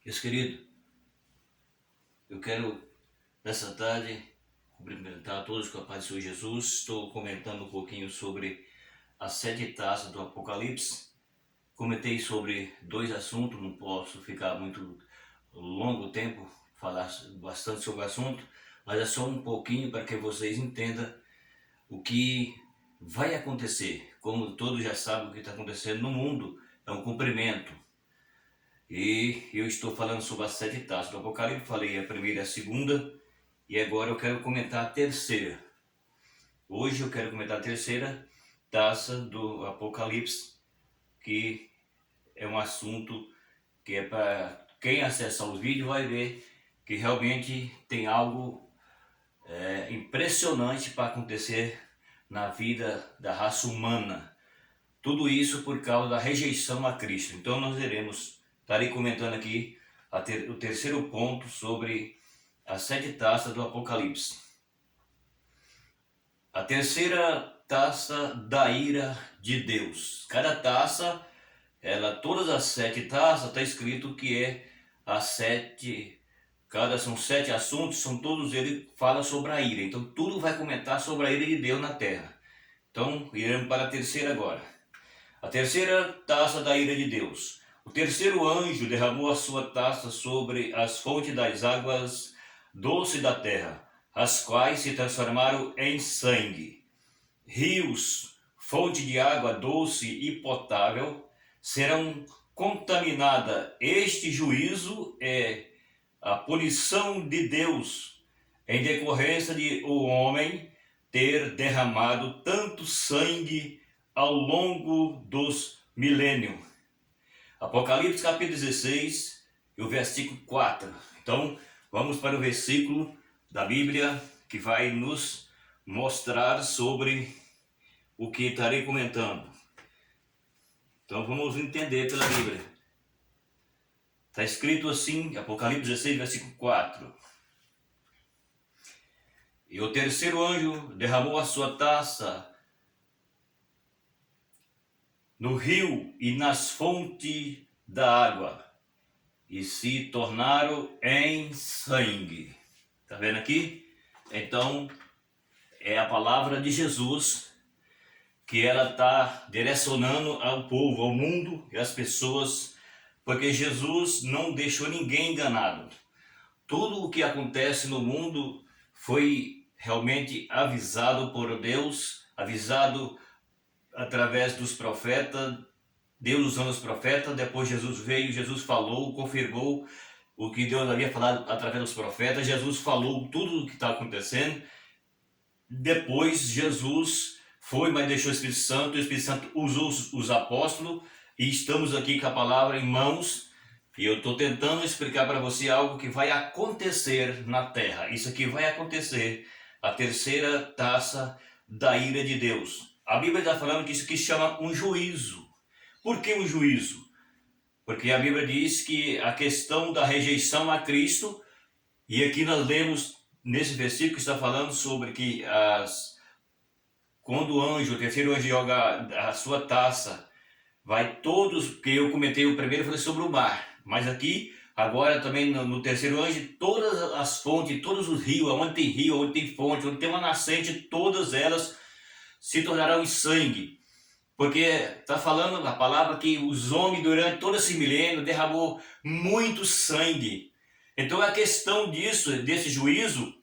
Meus queridos, eu quero nessa tarde cumprimentar a todos com a paz do Senhor Jesus. Estou comentando um pouquinho sobre as 7 taças do Apocalipse. Comentei sobre 2 assuntos, não posso ficar muito longo tempo, falar bastante sobre o assunto, mas é só um pouquinho para que vocês entendam o que vai acontecer. Como todos já sabem, o que está acontecendo no mundo é um cumprimento. E eu estou falando sobre as 7 taças do Apocalipse, falei a primeira e a segunda, e agora eu quero comentar a terceira. Hoje eu quero comentar a terceira taça do Apocalipse, que é um assunto que é para quem acessar os vídeos vai ver que realmente tem algo impressionante para acontecer na vida da raça humana. Tudo isso por causa da rejeição a Cristo. Então nós estarei comentando aqui o terceiro ponto sobre as 7 taças do Apocalipse. A terceira taça da ira de Deus. Cada taça, todas as 7 taças, está escrito que é as 7, são 7 assuntos, são todos eles falam sobre a ira. Então tudo vai comentar sobre a ira de Deus na terra. Então iremos para a terceira agora. A terceira taça da ira de Deus. O terceiro anjo derramou a sua taça sobre as fontes das águas doces da terra, as quais se transformaram em sangue. Rios, fonte de água doce e potável, serão contaminadas. Este juízo é a punição de Deus em decorrência de o homem ter derramado tanto sangue ao longo dos milênios. Apocalipse capítulo 16 e o versículo 4. Então, vamos para o versículo da Bíblia que vai nos mostrar sobre o que estarei comentando. Então, vamos entender pela Bíblia. Está escrito assim, Apocalipse 16, versículo 4. E o terceiro anjo derramou a sua taça no rio e nas fontes da água, e se tornaram em sangue. Está vendo aqui? Então, é a palavra de Jesus que ela está direcionando ao povo, ao mundo e às pessoas, porque Jesus não deixou ninguém enganado. Tudo o que acontece no mundo foi realmente avisado por Deus, avisado através dos profetas, Deus usando os profetas. Depois Jesus veio, Jesus falou, confirmou o que Deus havia falado através dos profetas. Jesus falou tudo o que está acontecendo. Depois Jesus foi, mas deixou o Espírito Santo usou os apóstolos, e estamos aqui com a palavra em mãos, e eu estou tentando explicar para você algo que vai acontecer na terra. Isso aqui vai acontecer, a terceira taça da ira de Deus. A Bíblia está falando que isso aqui se chama um juízo. Por que um juízo? Porque a Bíblia diz que a questão da rejeição a Cristo, e aqui nós lemos nesse versículo que está falando sobre que quando o terceiro anjo joga a sua taça, vai todos, que eu comentei o primeiro, falei sobre o mar, mas aqui, agora também no terceiro anjo, todas as fontes, todos os rios, onde tem rio, onde tem fonte, onde tem uma nascente, todas elas se tornarão em sangue. Porque está falando a palavra que os homens durante todo esse milênio derramou muito sangue. Então a questão desse juízo,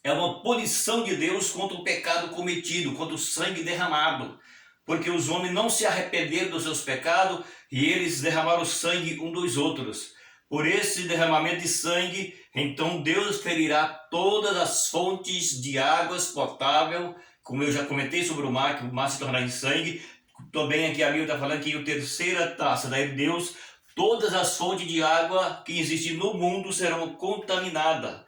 é uma punição de Deus contra o pecado cometido, contra o sangue derramado. Porque os homens não se arrependeram dos seus pecados e eles derramaram sangue um dos outros. Por esse derramamento de sangue, então Deus ferirá todas as fontes de águas potável, como eu já comentei sobre o mar, que o mar se tornará em sangue. Também aqui a Bíblia está falando que a terceira taça da ira de Deus, todas as fontes de água que existem no mundo serão contaminadas.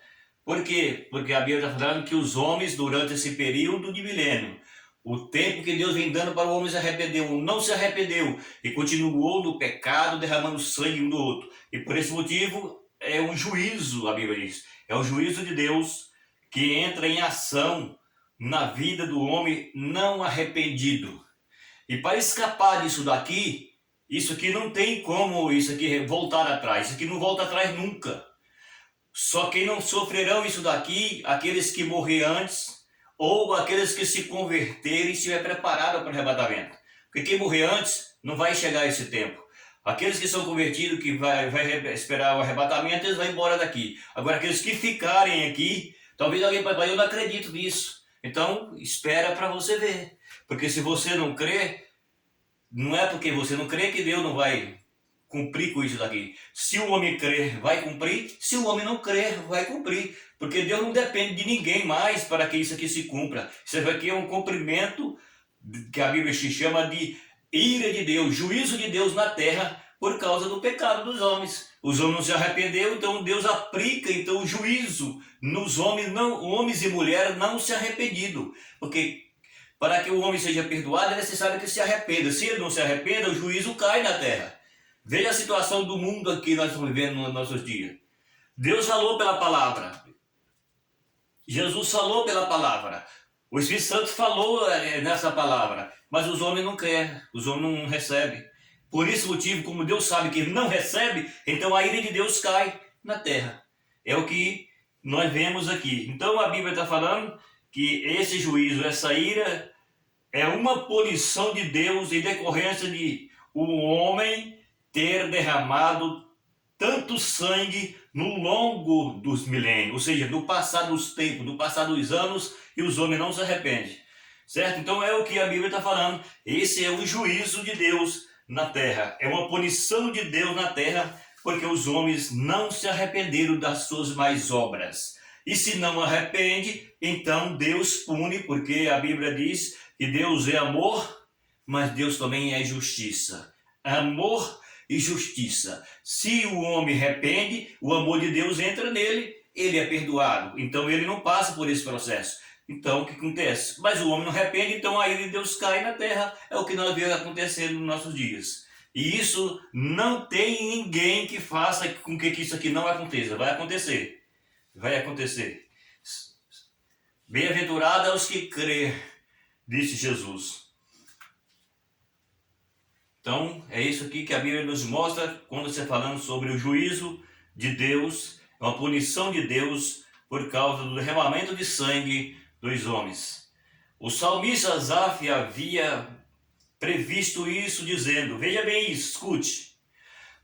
Por quê? Porque a Bíblia está falando que os homens, durante esse período de milênio, o tempo que Deus vem dando para o homem se arrepender, um não se arrependeu e continuou no pecado, derramando sangue um do outro. E por esse motivo é um juízo, a Bíblia diz. É o juízo de Deus que entra em ação na vida do homem não arrependido. E para escapar disso daqui, Isso aqui não tem como isso aqui voltar atrás. Isso aqui não volta atrás nunca. Só quem não sofrerão isso daqui, aqueles que morrer antes, ou aqueles que se converterem e estiver preparado para o arrebatamento. Porque quem morrer antes não vai chegar a esse tempo. Aqueles que são convertidos, que vai esperar o arrebatamento, eles vão embora daqui. Agora, aqueles que ficarem aqui, talvez alguém vai falar, eu não acredito nisso. Então, espera para você ver. Porque se você não crê, não é porque você não crê que Deus não vai cumprir com isso daqui. Se o homem crer, vai cumprir. Se o homem não crer, vai cumprir. Porque Deus não depende de ninguém mais para que isso aqui se cumpra. Isso aqui é um cumprimento que a Bíblia se chama de ira de Deus, juízo de Deus na terra por causa do pecado dos homens. Os homens não se arrependeram, então Deus aplica então o juízo nos homens, não, homens e mulheres não se arrependido. Porque para que o homem seja perdoado é necessário que se arrependa. Se ele não se arrependa, o juízo cai na terra. Veja a situação do mundo aqui que nós estamos vivendo nos nossos dias. Deus falou pela palavra. Jesus falou pela palavra. O Espírito Santo falou nessa palavra. Mas os homens não querem, os homens não recebem. Por esse motivo, como Deus sabe que não recebe, então a ira de Deus cai na terra. É o que nós vemos aqui. Então a Bíblia está falando que esse juízo, essa ira, é uma punição de Deus em decorrência de o homem ter derramado tanto sangue no longo dos milênios, ou seja, no passar dos tempos, no passar dos anos, e os homens não se arrependem, certo? Então é o que a Bíblia está falando. Esse é o juízo de Deus na terra, é uma punição de Deus na terra, porque os homens não se arrependeram das suas más obras. E se não arrepende, então Deus pune, porque a Bíblia diz que Deus é amor, mas Deus também é justiça. Amor e justiça. Se o homem arrepende, o amor de Deus entra nele, ele é perdoado. Então ele não passa por esse processo. Então o que acontece? Mas o homem não arrepende, então a ira de Deus cai na terra. É o que nós vemos acontecendo nos nossos dias. E isso não tem ninguém que faça com que isso aqui não aconteça. Vai acontecer. Vai acontecer. Bem-aventurado é os que crê, disse Jesus. Então, é isso aqui que a Bíblia nos mostra quando você falando sobre o juízo de Deus, uma punição de Deus por causa do derramamento de sangue dos homens. O salmista Asaf havia previsto isso dizendo, veja bem isso, escute,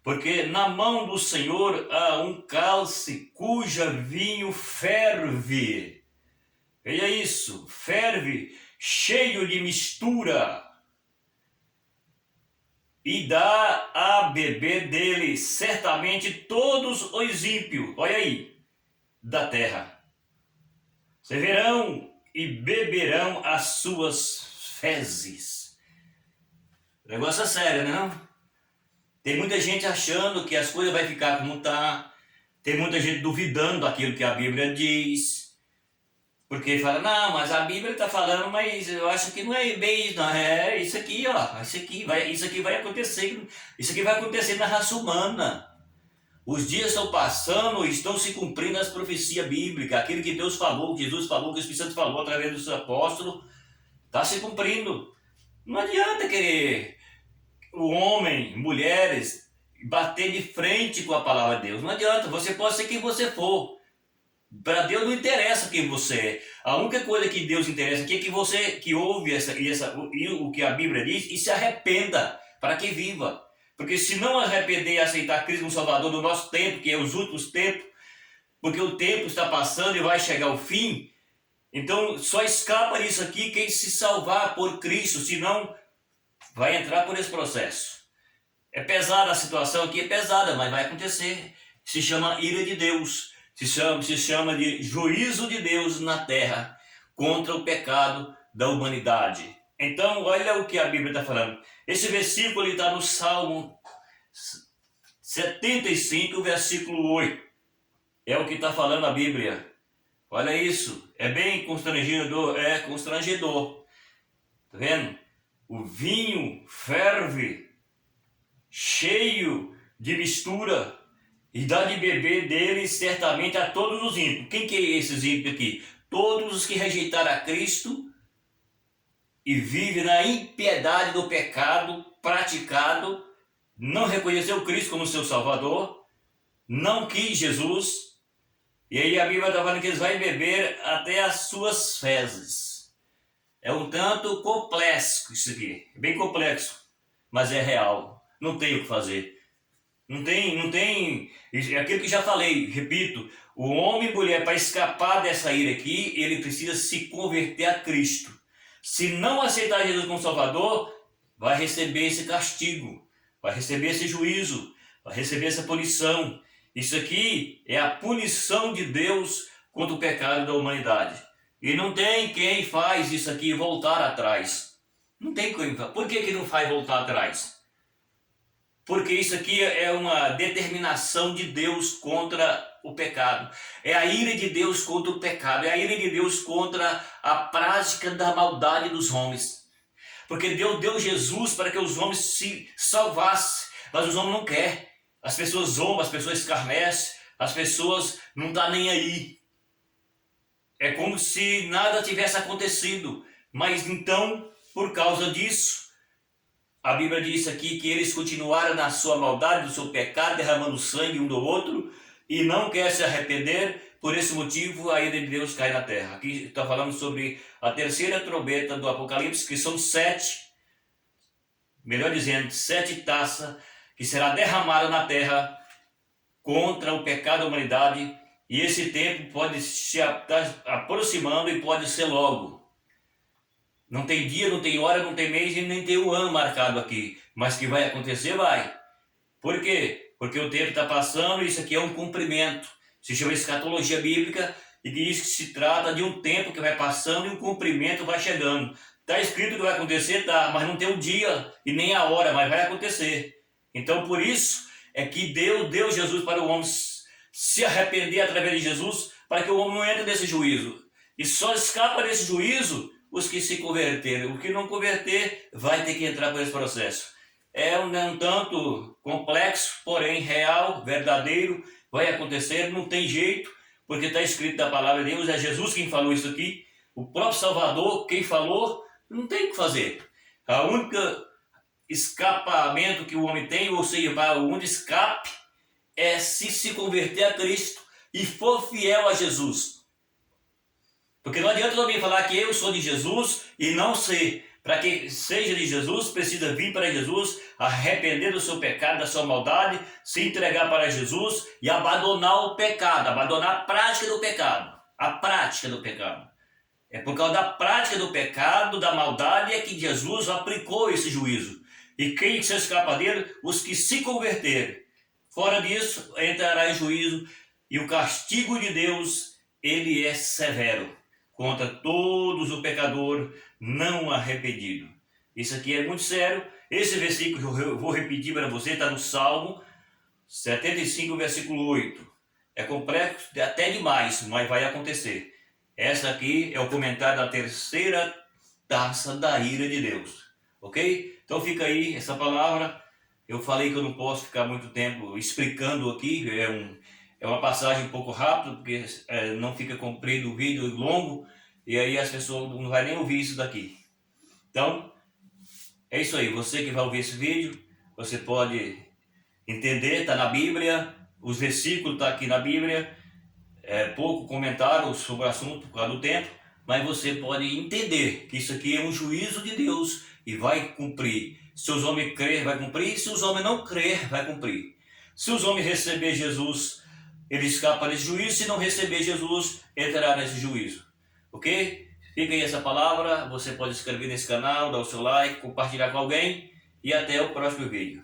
porque na mão do Senhor há um cálice cuja vinho ferve. Veja isso, ferve, cheio de mistura, e dá a beber dele certamente todos os ímpios, olha aí, da terra. Vocês verão e beberão as suas fezes. O negócio é sério, né? Não? Tem muita gente achando que as coisas vão ficar como tá. Tem muita gente duvidando daquilo que a Bíblia diz. Porque fala, não, mas a Bíblia está falando, mas eu acho que não é bem isso, não. É isso aqui, ó. Isso aqui vai acontecer. Isso aqui vai acontecer na raça humana. Os dias estão passando e estão se cumprindo as profecias bíblicas. Aquilo que Deus falou, que Jesus falou, que o Espírito Santo falou através do seu apóstolo, está se cumprindo. Não adianta querer o homem, mulheres, bater de frente com a palavra de Deus. Não adianta, você pode ser quem você for. Para Deus não interessa quem você é. A única coisa que Deus interessa aqui é que você que ouve o que a Bíblia diz e se arrependa para que viva. Porque se não arrepender e aceitar Cristo como Salvador do nosso tempo, que é os últimos tempos, porque o tempo está passando e vai chegar ao fim, então só escapa disso aqui quem se salvar por Cristo, senão vai entrar por esse processo. É pesada a situação aqui, é pesada, mas vai acontecer. Se chama ira de Deus. Se chama de juízo de Deus na terra contra o pecado da humanidade. Então, olha o que a Bíblia está falando. Esse versículo está no Salmo 75, versículo 8. É o que está falando a Bíblia. Olha isso. É bem constrangedor. É constrangedor. Está vendo? O vinho ferve, cheio de mistura, e dá de beber dele certamente a todos os ímpios. Quem que é esses ímpios aqui? Todos os que rejeitaram a Cristo e vivem na impiedade do pecado praticado não reconheceu Cristo como seu Salvador, não quis Jesus, e aí a Bíblia está falando que eles vão beber até as suas fezes. É um tanto complexo isso aqui, bem complexo, mas é real, não tem o que fazer. Não tem, é aquilo que já falei, repito, o homem e mulher, para escapar dessa ira aqui, ele precisa se converter a Cristo. Se não aceitar Jesus como Salvador, vai receber esse castigo, vai receber esse juízo, vai receber essa punição. Isso aqui é a punição de Deus contra o pecado da humanidade. E não tem quem faz isso aqui voltar atrás. Não tem quem. Por que não faz voltar atrás? Porque isso aqui é uma determinação de Deus contra o pecado. É a ira de Deus contra o pecado. É a ira de Deus contra a prática da maldade dos homens. Porque Deus deu Jesus para que os homens se salvassem. Mas os homens não querem. As pessoas zombam, as pessoas escarnecem. As pessoas não estão nem aí. É como se nada tivesse acontecido. Mas então, por causa disso, a Bíblia diz aqui que eles continuaram na sua maldade, no seu pecado, derramando sangue um do outro, e não quer se arrepender. Por esse motivo, a ira de Deus cai na terra. Aqui está falando sobre a terceira trombeta do Apocalipse, que são 7, melhor dizendo, 7 taças, que será derramada na terra contra o pecado da humanidade. E esse tempo pode se aproximando e pode ser logo. Não tem dia, não tem hora, não tem mês e nem tem um ano marcado aqui. Mas que vai acontecer, vai. Por quê? Porque o tempo está passando e isso aqui é um cumprimento. Se chama escatologia bíblica e diz que se trata de um tempo que vai passando e um cumprimento vai chegando. Está escrito que vai acontecer, tá, mas não tem o dia e nem a hora, mas vai acontecer. Então por isso é que Deus deu Jesus para o homem se arrepender através de Jesus, para que o homem não entre nesse juízo. E só escapa desse juízo os que se converteram. O que não converter vai ter que entrar por esse processo. É um tanto complexo, porém real, verdadeiro, vai acontecer, não tem jeito, porque está escrito na palavra de Deus, é Jesus quem falou isso aqui, o próprio Salvador, quem falou, não tem o que fazer. A única escapamento que o homem tem, ou seja, o único escape, é se converter a Cristo e for fiel a Jesus. Porque não adianta alguém falar que eu sou de Jesus e não ser. Para que seja de Jesus, precisa vir para Jesus, arrepender do seu pecado, da sua maldade, se entregar para Jesus e abandonar o pecado, abandonar a prática do pecado. A prática do pecado. É por causa da prática do pecado, da maldade, é que Jesus aplicou esse juízo. E quem se escapa dele? Os que se converterem. Fora disso, entrará em juízo e o castigo de Deus, ele é severo contra todos os pecadores não arrependidos. Isso aqui é muito sério. Esse versículo que eu vou repetir para você está no Salmo 75, versículo 8. É complexo até demais, mas vai acontecer. Essa aqui é o comentário da terceira taça da ira de Deus. Ok? Então fica aí essa palavra. Eu falei que eu não posso ficar muito tempo explicando aqui. É uma passagem um pouco rápida, porque não fica comprido o vídeo longo. E aí as pessoas não vão nem ouvir isso daqui. Então, é isso aí. Você que vai ouvir esse vídeo, você pode entender, está na Bíblia. Os versículos estão aqui na Bíblia. Pouco comentário sobre o assunto por causa do tempo. Mas você pode entender que isso aqui é um juízo de Deus e vai cumprir. Se os homens crer, vai cumprir. Se os homens não crer, vai cumprir. Se os homens receber Jesus, ele escapa desse juízo. Se não receber Jesus, entrará nesse juízo. Ok? Fica aí essa palavra. Você pode se inscrever nesse canal, dar o seu like, compartilhar com alguém. E até o próximo vídeo.